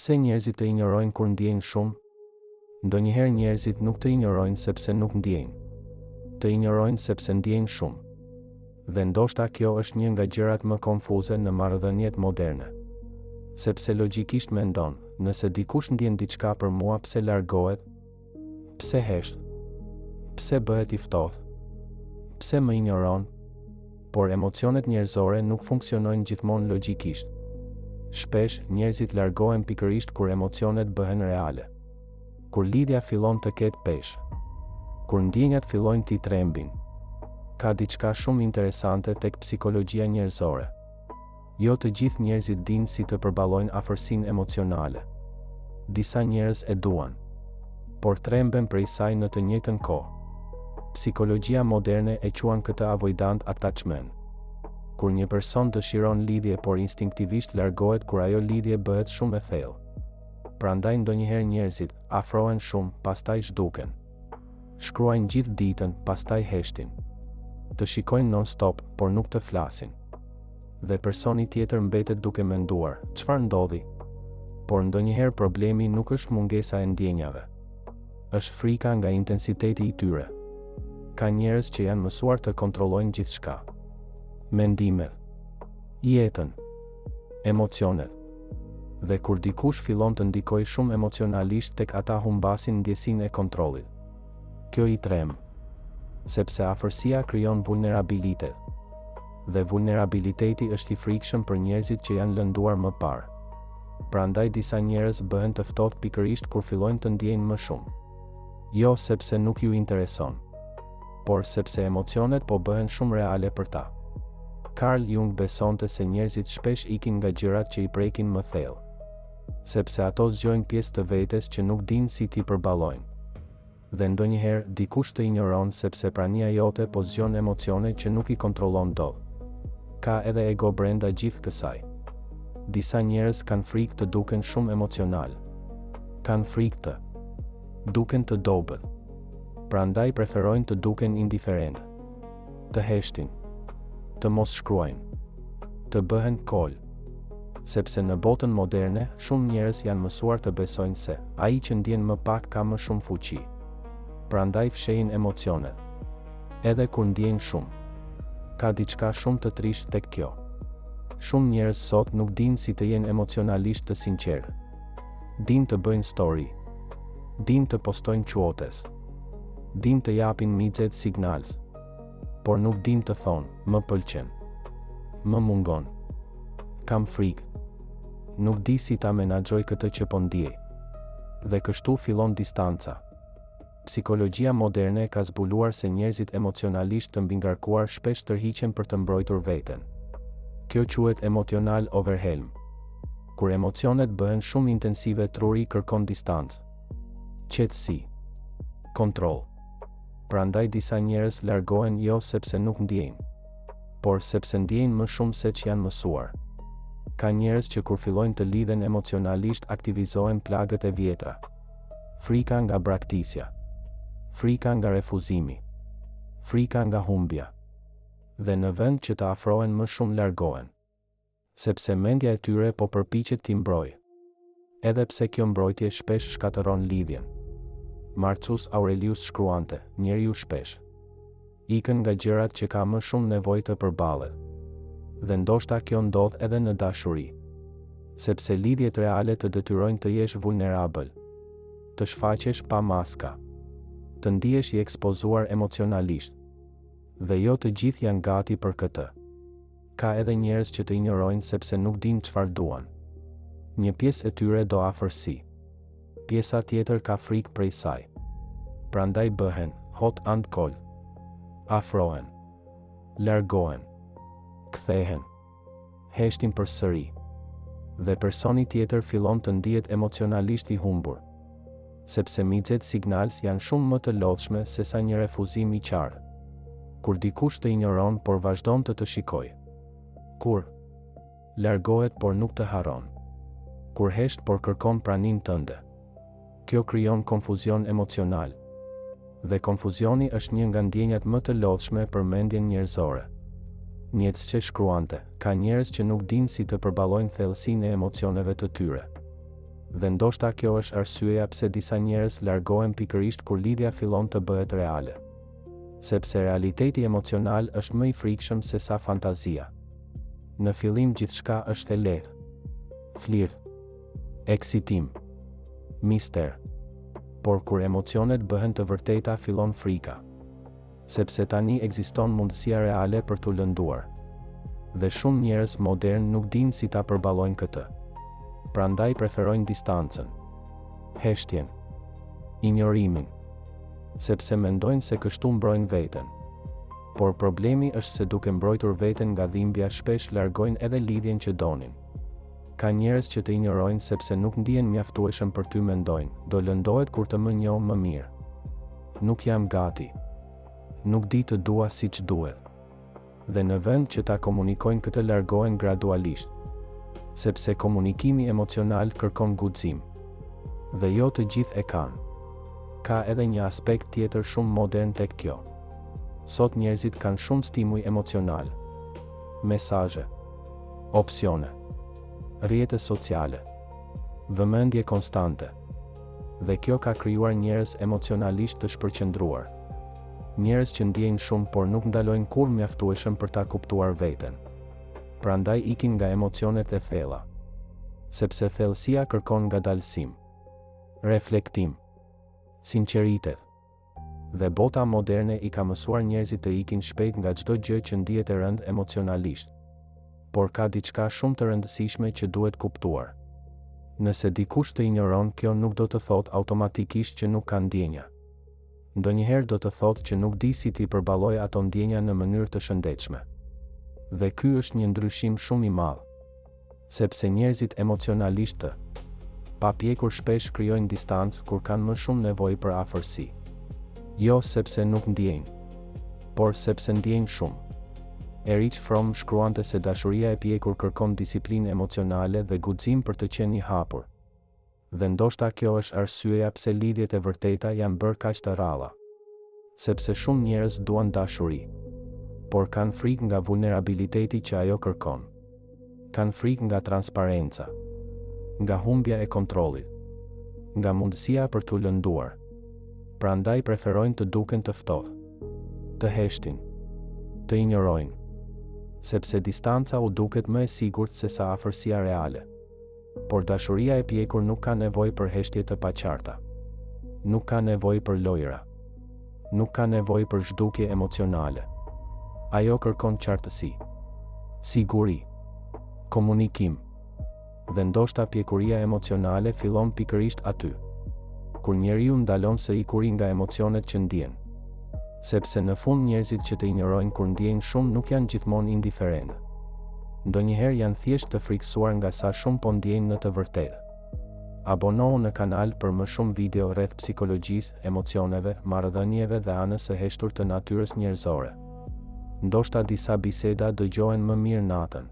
Pse njerëzit të injorojnë kur ndjejnë shumë? Ndonjëherë njerëzit nuk të injorojnë sepse nuk ndjejnë. Të injorojnë sepse ndjejnë shumë. Dhe ndoshta kjo është një nga gjërat më konfuze në marrëdhëniet moderne. Sepse logjikisht mendon, nëse dikush ndjen diçka për mua, pse largohet? Pse hesht? Pse bëhet i ftohtë? Pse më injoron? Por emocionet njerëzore nuk funksionojnë gjithmonë logjikisht. Shpesh njerëzit largohen pikërisht kur emocionet bëhen reale. Kur lidhja fillon të ketë peshë. Kur ndjenjat fillojnë t'i trembin. Ka diçka shumë interesante tek psikologjia njerëzore. Jo të gjithë njerëzit dinë si të përballojnë afërsinë emocionale. Disa njerëz e duan, por tremben prej saj në të njëjtën kohë. Psikologjia moderne e quan këtë avoidant attachment. Kur një person dëshiron lidhje por instinktivisht largohet kur ajo lidhje bëhet shumë e thellë. Prandaj ndonjëherë njerëzit afrohen shumë, pastaj zhduken. Shkruajnë gjithë ditën, pastaj heshtin. Të shikojnë non-stop, por nuk të flasin. Dhe personi tjetër mbetet duke menduar, çfarë ndodhi? Por ndonjëherë problemi nuk është mungesa e ndjenjave. Është frika nga intensiteti i tyre. Ka njerëz që janë mësuar të kontrollojnë gjithçka. Mendimet, jetën, emocionet. Dhe kur dikush fillon të ndikojë shumë emocionalisht tek ata humbasin ndjesinë e kontrollit. Kjo i trem, sepse afërsia krijon vulnerabilitet. Dhe vulnerabiliteti është i frikshëm për njerëzit që janë lënduar më parë. Prandaj disa njerëz bëhen të ftohtë pikërisht kur fillojnë të ndjejnë më shumë. Jo sepse nuk ju intereson, por sepse emocionet po bëhen shumë reale për ta. Carl Jung besonte se njerëzit shpesh ikin nga gjërat që i prekin më thellë, sepse ato zgjojnë pjesë të vetes që nuk dinë si t'i përballojnë. Dhe ndonjëherë dikush të injoron sepse prania jote po zgjon emocione që nuk i kontrollon dot. Ka edhe ego brenda gjithë kësaj. Disa njerëz kanë frikë të duken shumë emocional. Kanë frikë të duken të dobët. Prandaj preferojnë të duken indiferent. Të heshtin. Të mos shkruajnë. Të bëhen kol. Sepse në botën moderne, shumë njerëz janë mësuar të besojnë se ai që ndjen më pak ka më shumë fuqi. Prandaj fshehin emocionet. Edhe kur ndjejnë shumë. Ka diçka shumë të trisht tek kjo. Shumë njerëz sot nuk dinë si të jenë emocionalisht të sinqertë. Dinë të bëjnë story. Dinë të postojnë quotes. Dinë të japin mixed signals. Por nuk dinë të thonë, më pëlqen. Më mungon. Kam frikë. Nuk di si ta menaxhoj këtë që po ndjej. Dhe kështu fillon distanca. Psikologjia moderne ka zbuluar se njerëzit emocionalisht të mbingarkuar shpesh tërhiqen për të mbrojtur veten. Kjo quhet emotional overwhelm. Kur emocionet bëhen shumë intensive, truri kërkon distancë, qetësi, kontroll. Prandaj disa njerëz largohen jo sepse nuk ndjejnë, por sepse ndjejnë më shumë se që janë mësuar. Ka njerëz që kur fillojnë të lidhen emocionalisht aktivizohen plagët e vjetra. Frika nga braktisja, frika nga refuzimi, frika nga humbja. Dhe në vend që të afrohen më shumë largohen. Sepse mendja e tyre po përpiqet t'i mbrojë. Edhe pse kjo mbrojtje shpesh shkatëron lidhjen. Marcus Aurelius shkruante, njeriu shpesh ikën nga gjërat që ka më shumë nevojë të përballet. Dhe ndoshta kjo ndodh edhe në dashuri. Sepse lidhjet reale të detyrojnë të jesh vulnerabël, të shfaqesh pa maska, të ndihesh i ekspozuar emocionalisht. Dhe jo të gjithë janë gati për këtë. Ka edhe njerëz që të injorojnë sepse nuk dinë çfarë duan. Një pjesë e tyre do afërsi. Pjesa tjetër ka frikë prej saj. Prandaj bëhen hot and cold. Afrohen. Largohen. Kthehen. Heshtin përsëri. Dhe personi tjetër fillon të ndihet emocionalisht i humbur. Sepse mixed signals janë shumë më të lodhshme se sa një refuzim i qartë. Kur dikush të injoron por vazhdon të shikojë. Kur largohet por nuk të harron. Kur hesht por kërkon praninë tënde. Kjo krijon konfuzion emocional. Dhe konfuzioni është një nga ndjenjat më të lodhshme për mendjen njerëzore. Nietzsche shkruante, ka njerëz që nuk dinë si të përballojnë thellësinë e emocioneve të tyre. Dhe ndoshta kjo është arsyeja pse disa njerëz largohen pikërisht kur lidhja fillon të bëhet reale. Sepse realiteti emocional është më i frikshëm se sa fantazia. Në fillim gjithçka është e lehtë. Flirt, eksitim, mister. Por kur emocionet bëhen të vërteta fillon frika. Sepse tani ekziston mundësia reale për t'u lënduar. Dhe shumë njerëz modern nuk dinë si ta përballojnë këtë. Prandaj preferojnë distancën, heshtjen, injorimin, sepse mendojnë se kështu mbrojnë veten. Por problemi është se duke mbrojtur veten nga dhimbja shpesh largojnë edhe lidhjen që donin. Ka njerëz që të injorojnë sepse nuk ndihen mjaftueshëm për ty, mendojnë, do lëndohet kur të më njoh më mirë. Nuk jam gati. Nuk di të dua siç duhet. Dhe në vend që ta komunikojnë këtë largohen gradualisht. Sepse komunikimi emocional kërkon guxim. Dhe jo të gjithë e kanë. Ka edhe një aspekt tjetër shumë modern tek kjo. Sot njerëzit kanë shumë stimuj emocional. Mesazhe, opsione, rrjete sociale, vëmendje konstante. Dhe kjo ka krijuar njerëz emocionalisht të shpërqendruar. Njerëz që ndjejnë shumë por nuk ndalojnë kur mjaftueshëm për ta kuptuar veten. Prandaj ikin nga emocionet e thella. Sepse thellësia kërkon ngadalësim, reflektim, sinqeritet. Dhe bota moderne i ka mësuar njerëzit të ikin shpejt nga çdo gjë që ndihet e rënd emocionalisht. Por ka diçka shumë të rëndësishme që duhet kuptuar. Nëse dikush të injoron, kjo nuk do të thotë automatikisht që nuk ka ndjenja. Ndonjëherë do të thotë që nuk di si t'i përballojë ato ndjenja në mënyrë të shëndetshme. Dhe ky është një ndryshim shumë i madh. Sepse njerëzit emocionalisht të papjekur shpesh krijojnë distancë kur kanë më shumë nevojë për afërsi. Jo sepse nuk ndjejnë, por sepse ndjejnë shumë. Erich Fromm shkruante se dashuria e pjekur kërkon disiplinë emocionale dhe guxim për të qenë i hapur. Dhe ndoshta kjo është arsyeja pse lidhjet e vërteta janë bërë kaq të rralla. Sepse shumë njerëz duan dashuri, por kanë frikë nga vulnerabiliteti që ajo kërkon. Kanë frikë nga transparenca, nga humbja e kontrollit, nga mundësia për t'u lënduar. Prandaj preferojnë të duken të ftohtë, të heshtin, të injorojnë, sepse distanca u duket më e sigurt se sa afërsia reale. Por dashuria e pjekur nuk ka nevojë për heshtje të paqarta. Nuk ka nevojë për lojra. Nuk ka nevojë për zhdukje emocionale. Ajo kërkon qartësi, siguri, komunikim. Dhe ndoshta pjekuria emocionale fillon pikërisht aty, kur njeriu ndalon së ikuri nga emocionet që ndjen. Sepse në fund njerëzit që të injorojnë kur ndjejnë shumë nuk janë gjithmonë indiferentë. Ndonjëherë janë thjesht të frikësuar nga sa shumë po ndjejnë në të vërtetë. Abonohu në kanal për më shumë video rreth psikologjisë, emocioneve, marrëdhënieve dhe anës së heshtur të natyrës njerëzore. Ndoshta disa biseda dëgjohen më mirë natën.